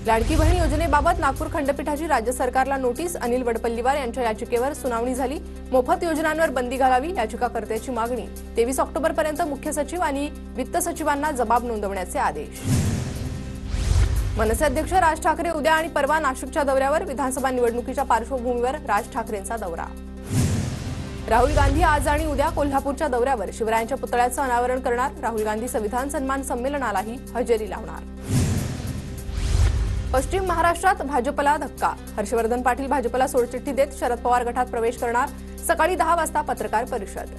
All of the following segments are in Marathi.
लाडकी बहीण योजनेबाबत नागपूर खंडपीठाची राज्य सरकारला नोटीस। अनिल वडपल्लीवार यांच्या याचिकेवर सुनावणी झाली। मोफत योजनांवर बंदी घालावी याचिकाकर्त्याची मागणी। 23 ऑक्टोबरपर्यंत मुख्य सचिव आणि वित्त सचिवांना जबाब नोंदवण्याचे आदेश। मनसे अध्यक्ष राज ठाकरे उद्या आणि परवा नाशिकच्या दौऱ्यावर। विधानसभा निवडणुकीच्या पार्श्वभूमीवर राज ठाकरेंचा दौरा। राहुल गांधी आज आणि उद्या कोल्हापूरच्या दौऱ्यावर। शिवरायांच्या पुतळ्याचं अनावरण करणार। राहुल गांधी संविधान सन्मान संमेलनालाही हजेरी लावणार। पश्चिम महाराष्ट्रात भाजपला धक्का। हर्षवर्धन पाटील भाजपला सोडचिठ्ठी देत शरद पवार गटात प्रवेश करणार। सकाळी 10 वाजता पत्रकार परिषद।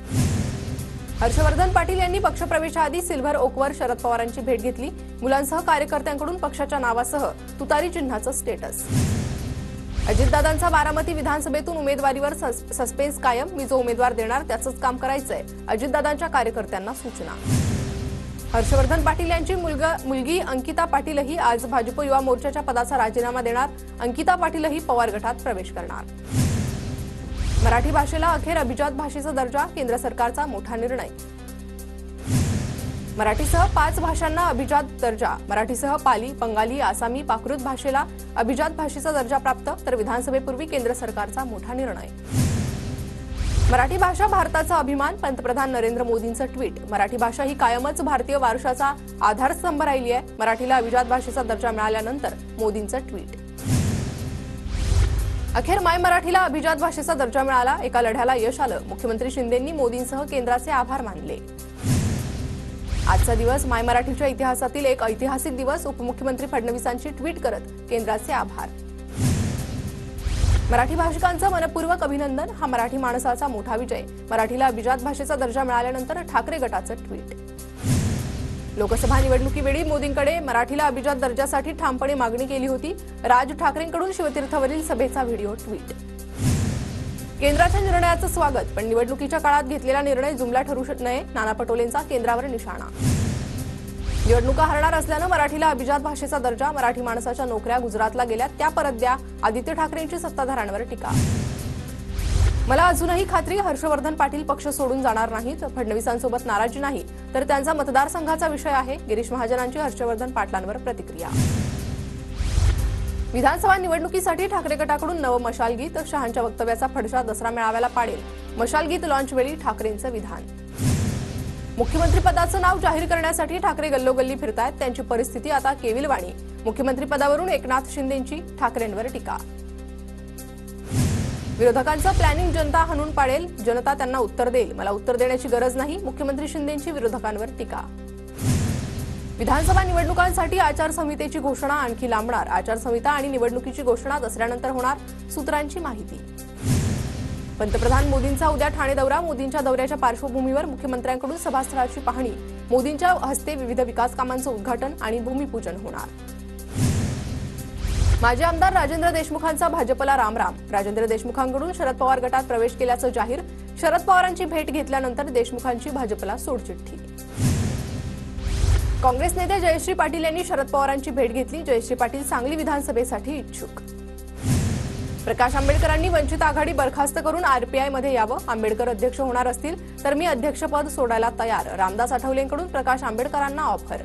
हर्षवर्धन पाटील यांनी पक्षप्रवेशाआधी सिल्व्हर ओकवर शरद पवारांची भेट घेतली। मुलांसह कार्यकर्त्यांकडून पक्षाच्या नावासह तुतारी चिन्हाचं स्टेटस। अजितदादांचा बारामती विधानसभेतून उमेदवारीवर सस्पेन्स कायम। मी जो उमेदवार देणार त्याचंच काम करायचंय, अजितदादांच्या कार्यकर्त्यांना सूचना। हर्षवर्धन पाटील यांची मुलगी अंकिता पाटीलही आज भाजप युवा मोर्चाच्या पदाचा राजीनामा देणार। अंकिता पाटीलही पवार गटात प्रवेश करणार। मराठी भाषेला अखेर अभिजात भाषेचा दर्जा। केंद्र सरकारचा मोठा निर्णय। मराठीसह 5 भाषांना अभिजात दर्जा। मराठीसह पाली, बंगाली, आसामी, प्राकृत भाषेला अभिजात भाषेचा दर्जा प्राप्त। तर विधानसभेपूर्वी केंद्र सरकारचा मोठा निर्णय। मराठी भाषा भारताचा अभिमान। पंतप्रधान नरेंद्र मोदींचं ट्विट। मराठी भाषा ही कायमच भारतीय वारशाचा आधारस्तंभ राहिली आहे। मराठीला अभिजात भाषेचा दर्जा मिळाल्यानंतर मोदींचं ट्विट। अखेर माय मराठीला अभिजात भाषेचा दर्जा मिळाला। एका लढ्याला यश आलं। मुख्यमंत्री शिंदेंनी मोदींसह केंद्राचे आभार मानले। आजचा दिवस माय मराठीच्या इतिहासातील एक ऐतिहासिक दिवस। उपमुख्यमंत्री फडणवीसांची ट्विट करत केंद्राचे आभार। मराठी भाषिकांचं मनपूर्वक अभिनंदन। हा मराठी माणसाचा मोठा विजय। मराठीला अभिजात भाषेचा दर्जा मिळाल्यानंतर ठाकरे गटाचं ट्विट। लोकसभा निवडणुकीवेळी मोदींकडे मराठीला अभिजात दर्जासाठी ठामपणे मागणी केली होती। राज ठाकरेंकडून शिवतीर्थवरील सभेचा व्हिडिओ ट्विट। केंद्राच्या निर्णयाचं स्वागत, पण निवडणुकीच्या काळात घेतलेला निर्णय जुमला ठरू नये। नाना पटोलेंचा केंद्रावर निशाणा। निवडणुका हरणार असल्यानं मराठीला अभिजात भाषेचा दर्जा। मराठी माणसाच्या नोकऱ्या गुजरातला गेल्या त्या परत द्या। आदित्य ठाकरेंची सत्ताधाऱ्यांवर टीका। मला अजूनही खात्री, हर्षवर्धन पाटील पक्ष सोडून जाणार नाहीत। फडणवीसांसोबत नाराजी नाही, तर त्यांचा मतदारसंघाचा विषय आहे। गिरीश महाजनांची हर्षवर्धन पाटलांवर प्रतिक्रिया। विधानसभा निवडणुकीसाठी ठाकरे गटाकडून नवं मशाल गीत। शहांच्या वक्तव्याचा फडशा दसरा मेळाव्याला पाडेल। मशाल गीत लॉन्चवेळी ठाकरेंचं विधान। मुख्यमंत्रीपदाचं नाव जाहीर करण्यासाठी ठाकरे गल्लोगल्ली फिरतायत। त्यांची परिस्थिती आता केविलवाणी। मुख्यमंत्रीपदावरून एकनाथ शिंदेंची ठाकरेंवर टीका। विरोधकांचं प्लॅनिंग जनता हाणून पाडेल। जनता त्यांना उत्तर देईल, मला उत्तर देण्याची गरज नाही। मुख्यमंत्री शिंदेंची विरोधकांवर टीका। विधानसभा निवडणुकांसाठी आचारसंहितेची घोषणा आणखी लांबणार। आचारसंहिता आणि निवडणुकीची घोषणा दसऱ्यानंतर होणार, सूत्रांची माहिती। पंतप्रधान मोदींचा उद्या ठाणे दौरा। मोदींच्या दौऱ्याच्या पार्श्वभूमीवर मुख्यमंत्र्यांकडून सभास्थळाची पाहणी। मोदींच्या हस्ते विविध विकास कामांचं उद्घाटन आणि भूमिपूजन होणार। माजी आमदार राजेंद्र देशमुखांचा भाजपला रामराम। राजेंद्र देशमुखांकडून शरद पवार गटात प्रवेश केल्याचं जाहीर। शरद पवारांची भेट घेतल्यानंतर देशमुखांची भाजपला सोडचिठ्ठी। काँग्रेस नेते जयश्री पाटील यांनी शरद पवारांची भेट घेतली। जयश्री पाटील सांगली विधानसभेसाठी इच्छुक। प्रकाश आंबेडकरांनी वंचित आघाडी बरखास्त करून आरपीआयमध्ये यावं। आंबेडकर अध्यक्ष होणार असतील तर मी अध्यक्षपद सोडायला तयार। रामदास आठवलेंकडून प्रकाश आंबेडकरांना ऑफर।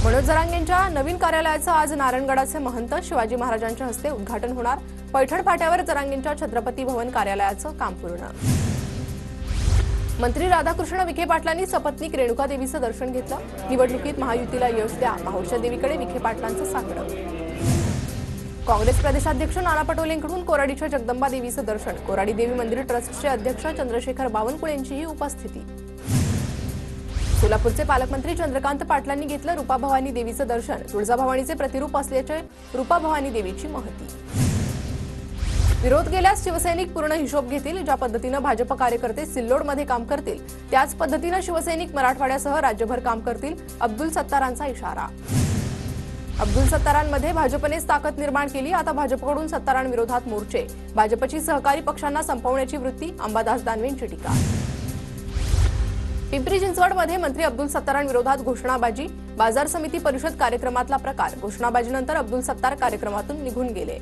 मनोज जरांगेंच्या नवीन कार्यालयाचं आज नारायणगडाचे महंत शिवाजी महाराजांच्या हस्ते उद्घाटन होणार। पैठण फाट्यावर जरांगेंच्या छत्रपती भवन कार्यालयाचं काम पूर्ण। मंत्री राधाकृष्ण विखे पाटलांनी सपत्नीक रेणुका देवीचं दर्शन घेतलं। निवडणुकीत महायुतीला यश द्या, माहुरच्या देवीकडे विखे पाटलांचं साकडं। काँग्रेस प्रदेशाध्यक्ष नाना पटोलेंकडून कोराडीच्या जगदंबा देवीचं दर्शन। कोराडी देवी मंदिर ट्रस्टचे अध्यक्ष चंद्रशेखर बावनकुळेंचीही उपस्थिती। सोलापूरचे पालकमंत्री चंद्रकांत पाटलांनी घेतलं रूपाभवानी देवीचं दर्शन। तुळजाभवानीचे प्रतिरूप असल्याचे रूपाभवानी देवीची महती। विरोध केल्यास शिवसैनिक पूर्ण हिशोब घेतील। ज्या पद्धतीनं भाजप कार्यकर्ते सिल्लोडमध्ये काम करतील त्याच पद्धतीनं शिवसैनिक मराठवाड्यासह राज्यभर काम करतील। अब्दुल सत्तारांचा इशारा। अब्दुल सत्तारांमध्ये भाजपनेच ताकद निर्माण केली। आता भाजपकडून सत्तारांविरोधात मोर्चे। भाजपची सहकारी पक्षांना संपवण्याची वृत्ती। अंबादास दानवेंची टीका। पिंपरी चिंचवडमध्ये मंत्री अब्दुल सत्तारांविरोधात घोषणाबाजी। बाजार समिती परिषद कार्यक्रमातला प्रकार। घोषणाबाजीनंतर अब्दुल सत्तार कार्यक्रमातून निघून गेले।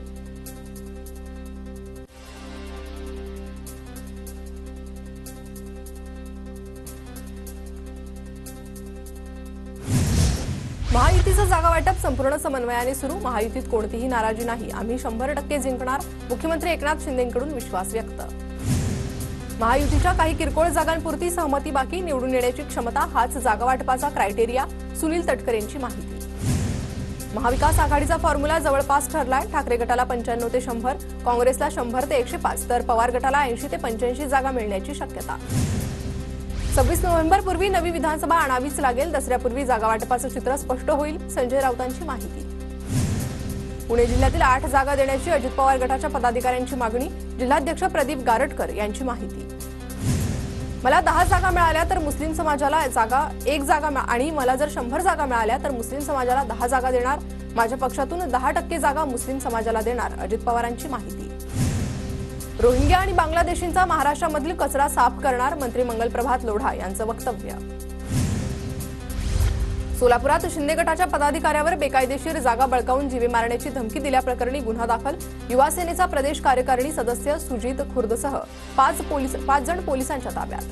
महायुतीचा जागा वाटप संपूर्ण समन्वयाने सुरू, महायुतीत कोणतीही नाराजी नाही, आम्ही 100% जिंकणार, मुख्यमंत्री एकनाथ शिंदेंकडून विश्वास व्यक्त. महायुतीच्या काही किरकोळ जागांपुरती सहमती बाकी, निवडून येण्याची क्षमता हाच जागा वाटपाचा क्रायटेरिया, सुनील तटकरे यांची माहिती. महाविकास आघाडीचा फॉर्म्युला जवळपास ठरलाय, ठाकरे गटाला 95 ते 100, काँग्रेसला 100 ते 105 तर पवार गटाला 80 ते 85 जागा मिळण्याची शक्यता. 26 नोव्हेंबरपूर्वी नवी विधानसभा आणावीच लागेल, दसऱ्यापूर्वी जागा वाटपाचं चित्र स्पष्ट होईल, संजय राऊतांची माहिती. पुणे जिल्ह्यातील 8 जागा देण्याची अजित पवार गटाच्या पदाधिकाऱ्यांची मागणी, जिल्हाध्यक्ष प्रदीप गारटकर यांची माहिती. मला 10 जागा मिळाल्या तर मुस्लिम समाजाला एक जागा आणि मला जर 100 जागा मिळाल्या तर मुस्लिम समाजाला 10 जागा देणार, माझ्या पक्षातून 10% जागा मुस्लिम समाजाला देणार, अजित पवारांची माहिती. रोहिंग्या आणि बांगलादेशींचा महाराष्ट्रामधील कचरा साफ करणार, मंत्री मंगलप्रभात लोढा यांचं वक्तव्य. सोलापुरात शिंदे गटाच्या पदाधिकाऱ्यावर बेकायदेशीर जागा बळकावून जीवे मारण्याची धमकी दिल्याप्रकरणी गुन्हा दाखल, युवा सेनेचा प्रदेश कार्यकारिणी सदस्य सुजित खुर्दसह 5 जण पोलिसांच्या ताब्यात.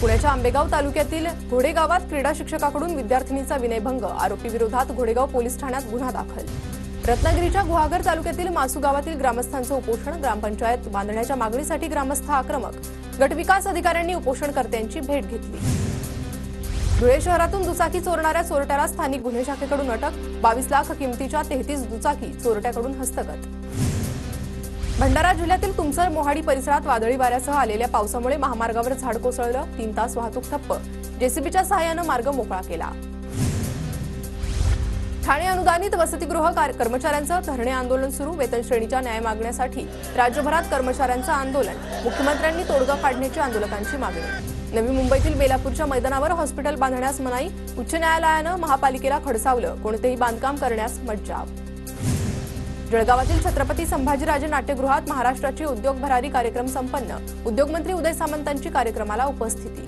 पुण्याच्या आंबेगाव तालुक्यातील घोडेगावात क्रीडा शिक्षकाकडून विद्यार्थिनीचा विनयभंग, आरोपी विरोधात घोडेगाव पोलीस ठाण्यात गुन्हा दाखल. रत्नागिरीच्या गुहागर तालुक्यातील मासू गावातील ग्रामस्थांचं उपोषण, ग्रामपंचायत बांधण्याच्या मागणीसाठी ग्रामस्थ आक्रमक, गटविकास अधिकाऱ्यांनी उपोषणकर्त्यांची भेट घेतली. धुळे शहरातून दुचाकी चोरणाऱ्या चोरट्याला स्थानिक गुन्हे शाखेकडून अटक, 22 लाख किमतीच्या 33 दुचाकी चोरट्याकडून हस्तगत. भंडारा जिल्ह्यातील तुमसर मोहाडी परिसरात वादळी वाऱ्यासह आलेल्या पावसामुळे महामार्गावर झाड कोसळलं, 3 तास वाहतूक ठप्प, जेसीबीच्या सहाय्यानं मार्ग मोकळा केला. ठाणे अनुदानित वसतिगृह कर्मचाऱ्यांचं धरणे आंदोलन सुरू, वेतन श्रेणीच्या न्याय मागण्यासाठी राज्यभरात कर्मचाऱ्यांचं आंदोलन, मुख्यमंत्र्यांनी तोडगा काढण्याची आंदोलकांची मागणी. नवी मुंबईतील बेलापूरच्या मैदानावर हॉस्पिटल बांधण्यास मनाई, उच्च न्यायालयानं महापालिकेला खडसावलं, कोणतेही बांधकाम करण्यास मज्जाव. जळगावातील छत्रपती संभाजीराजे नाट्यगृहात महाराष्ट्राची उद्योग भरारी कार्यक्रम संपन्न, उद्योगमंत्री उदय सामंतांची कार्यक्रमाला उपस्थिती.